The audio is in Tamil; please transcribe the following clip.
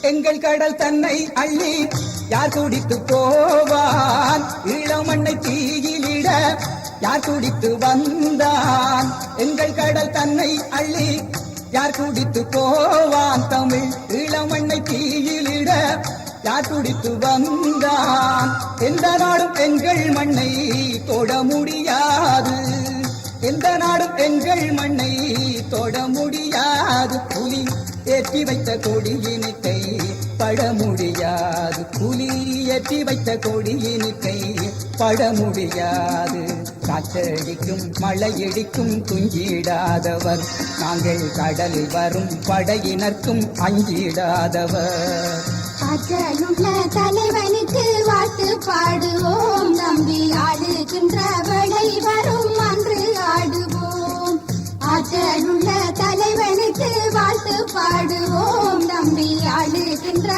எங்கள் கடல் தன்னை அள்ளி யார் குடித்து போவான்? ஈழமண்ணை தீயிலிட யார் குடித்து வந்தான்? எங்கள் கடல் தன்னை அள்ளி யார் குடித்து போவான்? தமிழ் ஈழமண்ணை தீயிலிட யார் குடித்து வந்தான்? எந்த நாடும் எங்கள் மண்ணை தொட முடியாது, எந்த நாடும் எங்கள் மண்ணை தொட முடியாது. புலி ஏற்றி வைத்த கொடியினிக்கை பட முடியாது, புலி ஏற்றி வைத்த கொடியினிக்கை பட முடியாது. காற்றடிக்கும் மழையடிக்கும் துஞ்சிடாதவர், நாங்கள் கடலில் வரும் படையினர்க்கும் அஞ்சிடாதவர். ஆற்றலுள்ள தலைவனுக்கு வாழ்த்து பாடுவோம், நம்பி ஆடுகின்ற வேளை வரும் அன்று ஆடுவோம். ஆற்றலுள்ள தலைவனுக்கு வாழ்த்து பாடுவோம், நம்பி ஆடுகின்ற